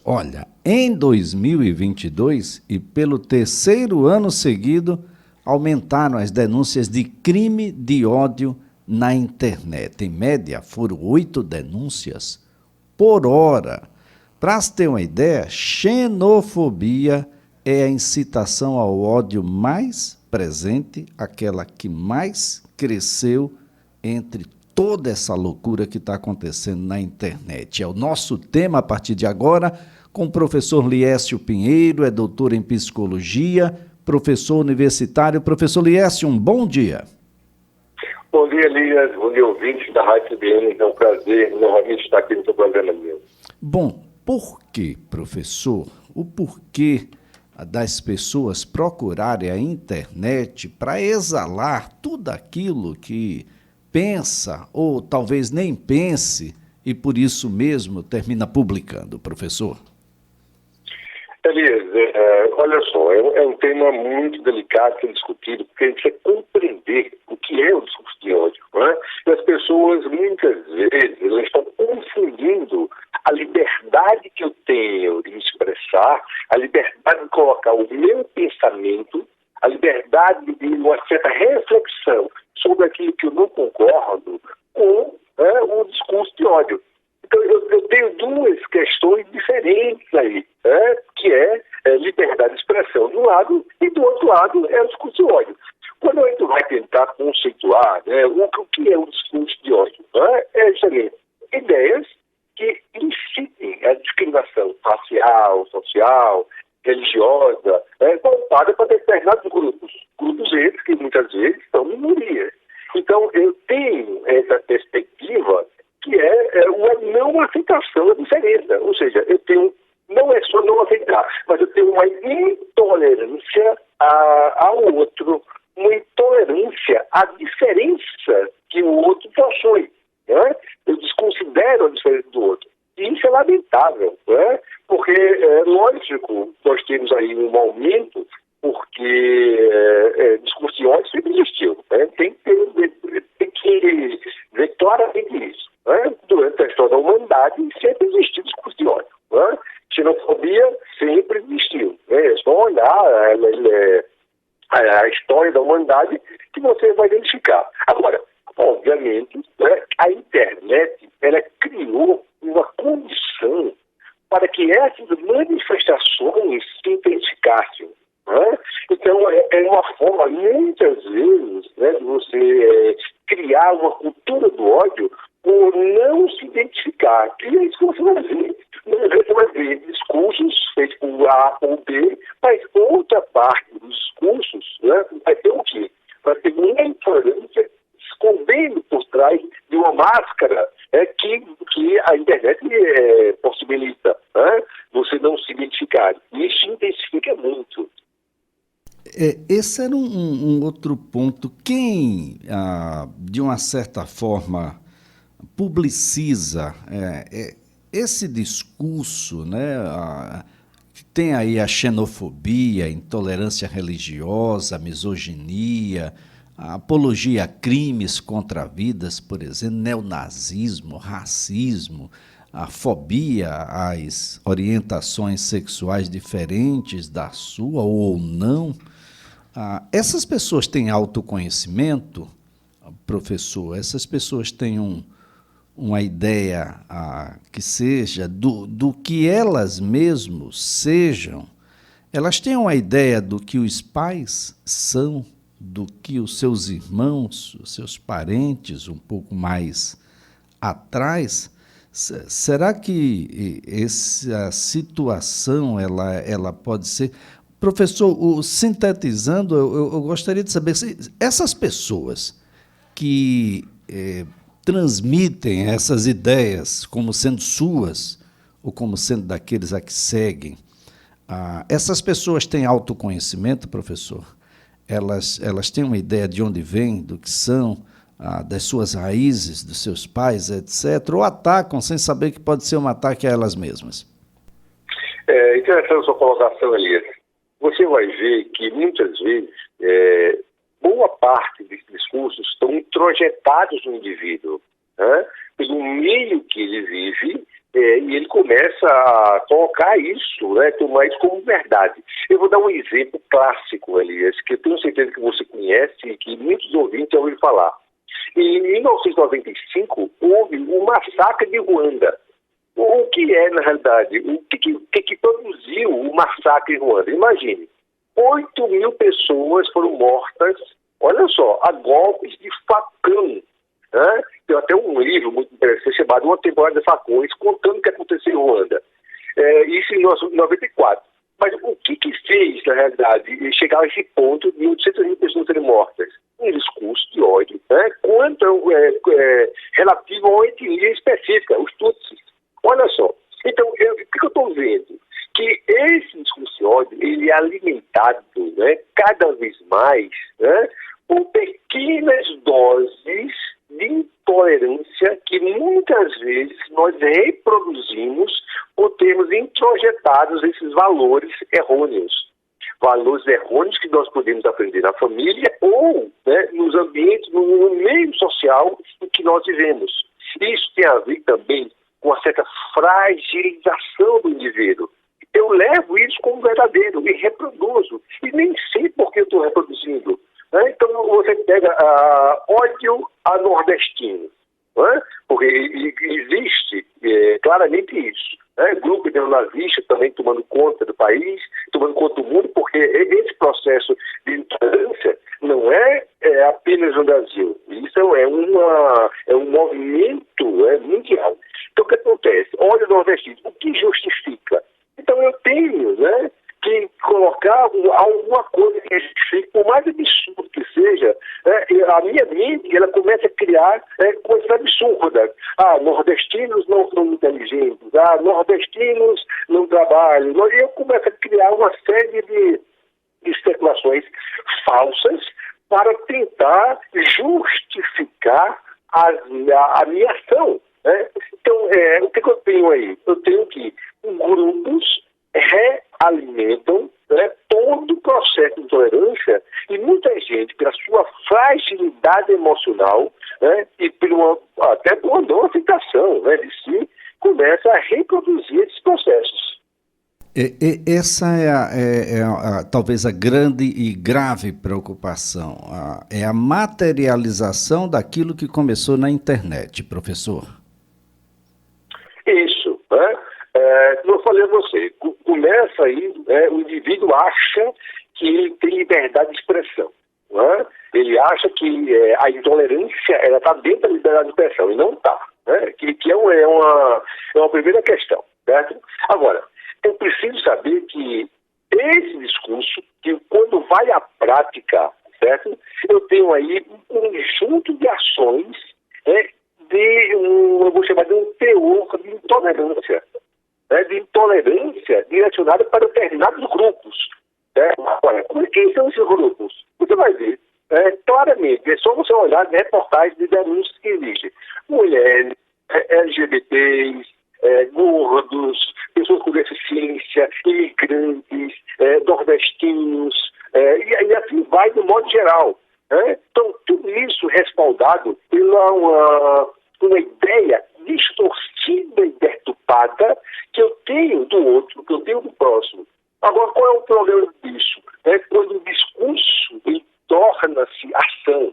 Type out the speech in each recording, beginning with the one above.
Olha, em 2022 e pelo terceiro ano seguido, aumentaram as denúncias de crime de ódio na internet. Em média, foram 8 denúncias por hora. Para se ter uma ideia, xenofobia é a incitação ao ódio mais presente, aquela que mais cresceu entre toda essa loucura que está acontecendo na internet. É o nosso tema a partir de agora, com o professor Liésio Pinheiro, é doutor em psicologia, professor universitário. Professor Liésio, um bom dia. Bom dia, Elias. Bom dia, ouvintes da Rádio CBN. É um prazer novamente estar aqui no seu programa mesmo. Bom, por que, professor, o porquê das pessoas procurarem a internet para exalar tudo aquilo que pensa ou talvez nem pense e por isso mesmo termina publicando, professor? Elias, olha só, é um tema muito delicado ser discutido, porque a gente precisa compreender o que é o discurso de ódio, não é? E as pessoas, muitas vezes, elas estão confundindo a liberdade que eu tenho de me expressar, a liberdade de colocar o meu pensamento, a liberdade de uma certa reflexão sobre aquilo que eu não concordo com o discurso de ódio. Então, eu tenho duas questões diferentes aí, que é liberdade de expressão de um lado e do outro lado é o discurso de ódio. Quando a gente vai tentar conceituar o que é o discurso de ódio, é justamente ideias que incitem a discriminação racial, social, religiosa, voltada para determinados grupos esses que muitas vezes são minorias. Então, eu tenho essa perspectiva que é uma não aceitação da diferença. Ou seja, eu tenho, não é só não aceitar, mas eu tenho uma intolerância ao outro, uma intolerância à diferença que o outro possui. Né? Eu desconsidero a diferença do outro. E isso é lamentável, né? Porque, lógico, nós temos aí um aumento, porque discurso de ódio sempre existiu. Né? Tem que ver claramente isso. Né? Durante a história da humanidade, sempre existiu discurso de ódio. Né? Xenofobia sempre existiu. Né? É só olhar a história da humanidade que você vai identificar. Agora, obviamente, a internet ela criou uma condição para que essas manifestações se intensificassem. Né? Então, é uma forma, muitas vezes, de você criar uma cultura do ódio por não se identificar. E é isso que você vai ver. Você vai ver discursos feitos por A ou B, mas outra parte dos discursos vai ter o quê? Vai ter uma intolerância escondendo por trás de uma máscara que a internet possibilita você não se identificar. Isso intensifica muito. Esse era um outro ponto. Quem, de uma certa forma, publiciza esse discurso, que tem aí a xenofobia, a intolerância religiosa, a misoginia, a apologia a crimes contra vidas, por exemplo, neonazismo, racismo, a fobia às orientações sexuais diferentes da sua ou não. Essas pessoas têm autoconhecimento, professor? Essas pessoas têm uma ideia que seja do que elas mesmas sejam? Elas têm uma ideia do que os pais são, do que os seus irmãos, os seus parentes um pouco mais atrás? Será que essa situação ela pode ser... Professor, sintetizando, eu gostaria de saber se essas pessoas que transmitem essas ideias como sendo suas ou como sendo daqueles a que seguem, essas pessoas têm autoconhecimento, professor? Elas têm uma ideia de onde vêm, do que são, das suas raízes, dos seus pais, etc., ou atacam sem saber que pode ser um ataque a elas mesmas? Interessante a sua colocação, Elias. Você vai ver que, muitas vezes, boa parte desses discursos estão introjetados no indivíduo, pelo meio que ele vive, E ele começa a colocar isso, né, tomar isso como verdade. Eu vou dar um exemplo clássico, Elias, que eu tenho certeza que você conhece e que muitos ouvintes já ouviram falar. Em 1995, houve o massacre de Ruanda. O que é, na realidade, o que produziu o massacre em Ruanda? Imagine, 8 mil pessoas foram mortas, olha só, a golpes de facão. Né? Tem até um livro muito interessante chamado Uma Temporada de Facões, contando o que aconteceu em Ruanda. Isso em 94. Mas o que fez, na realidade, chegar a esse ponto de 800 mil pessoas serem mortas? Um discurso de ódio, né? Relativo a uma etnia específica, os Tutsis. Olha só. Então, o que eu estou vendo? Que esse discurso de ódio, ele é alimentado, né, cada vez mais, né, por pequenas doses de intolerância que muitas vezes nós reproduzimos por termos introjetados esses valores errôneos. Valores errôneos que nós podemos aprender na família ou, né, nos ambientes, no meio social em que nós vivemos. Isso tem a ver também com uma certa fragilização do indivíduo. Eu levo isso como verdadeiro e reproduzo. E nem sei por que eu estou reproduzindo. Né? Então você pega ódio a nordestino. Né? Porque existe claramente isso. Né? Grupo neonazista também tomando conta do país, tomando conta do mundo, porque esse processo de intolerância não é apenas no Brasil. Isso é um movimento mundial. Então o que acontece? Ódio nordestino, o que justifica? Então eu tenho, né, que colocar alguma coisa que justifique, por mais absurdo que seja, a minha mente ela começa a criar coisas absurdas. Nordestinos não são inteligentes, nordestinos não trabalham. E eu começo a criar uma série de especulações falsas para tentar justificar a minha ação. Né? Então, o que eu tenho aí? Eu tenho que grupos realimentam, né, todo o processo de intolerância e muita gente, pela sua fragilidade emocional, né, e até por uma não aceitação, né, de si, começa a reproduzir esses processos. Essa talvez a grande e grave preocupação, é a materialização daquilo que começou na internet, professor. Isso, né? Como eu falei a você, começa aí, o indivíduo acha que ele tem liberdade de expressão. Né? Ele acha que a intolerância está dentro da liberdade de expressão, e não está. Né? Que é uma primeira questão. Certo? Agora, eu preciso saber que esse discurso, que quando vai à prática, certo? Eu tenho aí um conjunto de ações, né, eu vou chamar de um teor de intolerância. De intolerância direcionada para determinados grupos. Agora, quem são esses grupos? Você vai ver claramente, é só você olhar de reportagens de denúncias que existem. Mulheres, LGBTs, gordos, pessoas com deficiência, imigrantes, nordestinos, e assim vai do modo geral. Então, tudo isso respaldado pela uma ideia distorcida e deturpada que eu tenho do outro, que eu tenho do próximo. Agora, qual é o problema disso? Quando o discurso ele torna-se ação.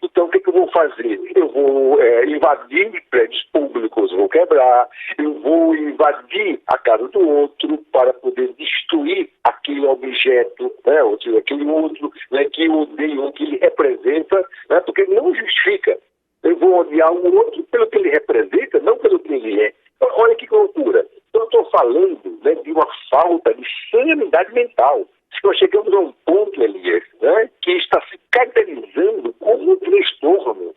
Então, o que eu vou fazer? Eu vou invadir prédios públicos, vou quebrar, eu vou invadir a casa do outro para poder destruir aquele objeto, ou seja, aquele outro, que eu odeio, que ele representa, porque não justifica. Eu vou odiar o outro pelo que ele representa, não pelo que ele é. Olha que loucura. Eu estou falando, de uma falta de sanidade mental. Nós chegamos a um ponto, Elias, que está se caracterizando como um transtorno.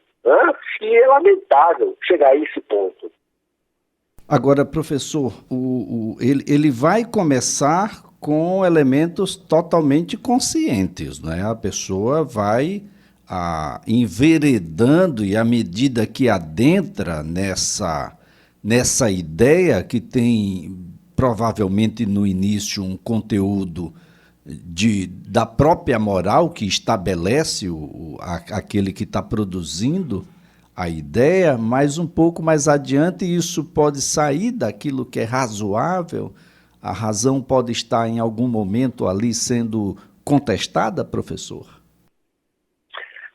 E é lamentável chegar a esse ponto. Agora, professor, ele vai começar com elementos totalmente conscientes, né? A pessoa vai enveredando e à medida que adentra nessa ideia que tem provavelmente no início um conteúdo da própria moral que estabelece aquele que está produzindo, a ideia, mas um pouco mais adiante isso pode sair daquilo que é razoável, a razão pode estar em algum momento ali sendo contestada, professor?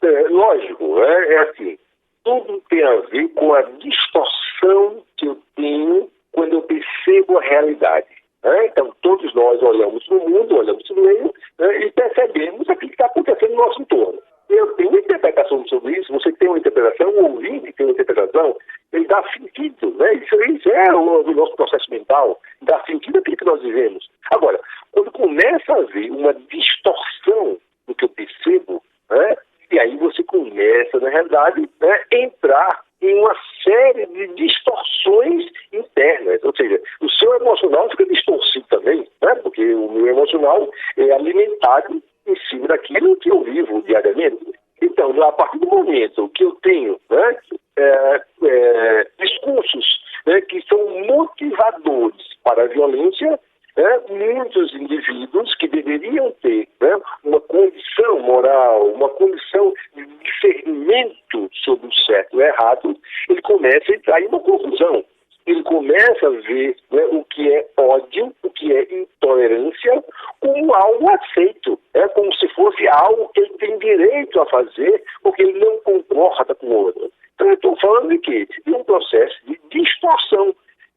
Lógico, é assim, tudo tem a ver com a distorção que eu tenho quando eu percebo a realidade. Né? Então, todos nós olhamos no mundo, olhamos no meio, né, e percebemos aquilo que está acontecendo no nosso entorno. Eu tenho uma interpretação sobre isso, você tem uma interpretação, o ouvinte tem uma interpretação, ele dá sentido, né? Isso é o nosso processo mental, dá sentido àquilo que nós vivemos. Agora, quando começa a haver uma distorção do que eu percebo, né, e aí você começa, na realidade, né, entrar em uma série de distorções internas. Ou seja, o seu emocional fica distorcido também, né, porque o meu emocional é alimentado em cima daquilo que eu vivo diariamente. Então, a partir do momento que eu tenho, né, discursos, né, que são motivadores para a violência, muitos indivíduos que deveriam ter, né, uma condição moral, uma condição de discernimento sobre o certo e o errado, ele começa a entrar em uma confusão. Ele começa a ver, né, o que é ódio, o que é intolerância, como algo aceito, como se fosse algo que ele tem direito a fazer, porque ele não concorda com o outro. Então, eu estou falando de quê? De um processo de distorção.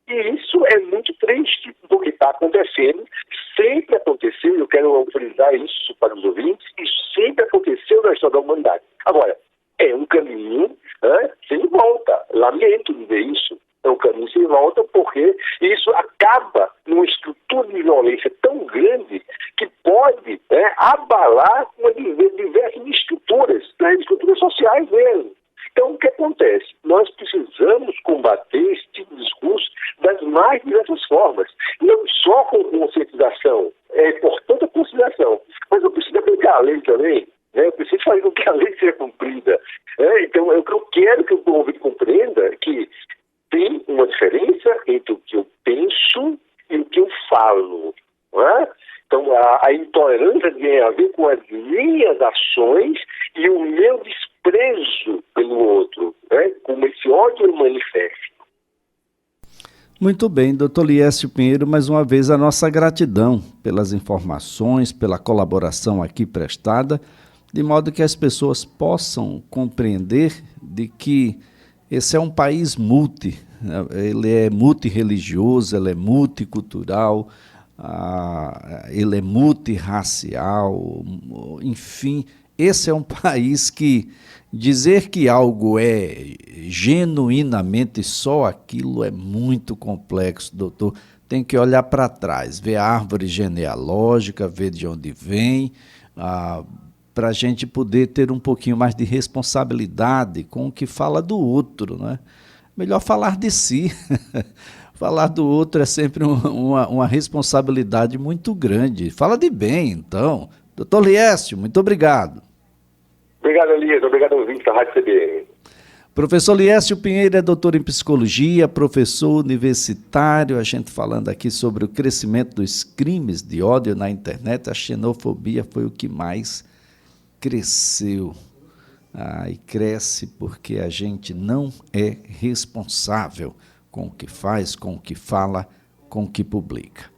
E isso é muito triste do que está acontecendo. Sempre aconteceu, eu quero frisar isso para os ouvintes, isso sempre aconteceu na história da humanidade. Agora, é um caminho, sem volta. Lamento dizer isso. É um caminho sem volta porque isso acaba numa estrutura de violência tão grande que pode, abalar uma diversas estruturas, estruturas sociais mesmo. Então, o que acontece? Nós precisamos combater esse tipo de discurso das mais diversas formas. Não só com conscientização, é importante a conscientização, mas eu preciso aplicar a lei também. Eu preciso fazer com que a lei seja cumprida. Então, eu quero que o povo compreenda que tem uma diferença entre o que eu penso e o que eu falo. Não é? Então, a intolerância tem a ver com as minhas ações e o meu desprezo pelo outro, como esse ódio eu manifesto. Muito bem, doutor Liésio Pinheiro, mais uma vez a nossa gratidão pelas informações, pela colaboração aqui prestada, de modo que as pessoas possam compreender de que esse é um país ele é multirreligioso, ele é multicultural, ele é multirracial, enfim, esse é um país que dizer que algo é genuinamente só aquilo é muito complexo, doutor. Tem que olhar para trás, ver a árvore genealógica, ver de onde vem, para a gente poder ter um pouquinho mais de responsabilidade com o que fala do outro, né? Melhor falar de si. Falar do outro é sempre uma responsabilidade muito grande. Fala de bem, então. Doutor Liésio, muito obrigado. Obrigado, Elias. Obrigado, ouvinte da Rádio CBN. Professor Liésio Pinheiro é doutor em psicologia, professor universitário, a gente falando aqui sobre o crescimento dos crimes de ódio na internet. A xenofobia foi o que mais cresceu. E cresce porque a gente não é responsável com o que faz, com o que fala, com o que publica.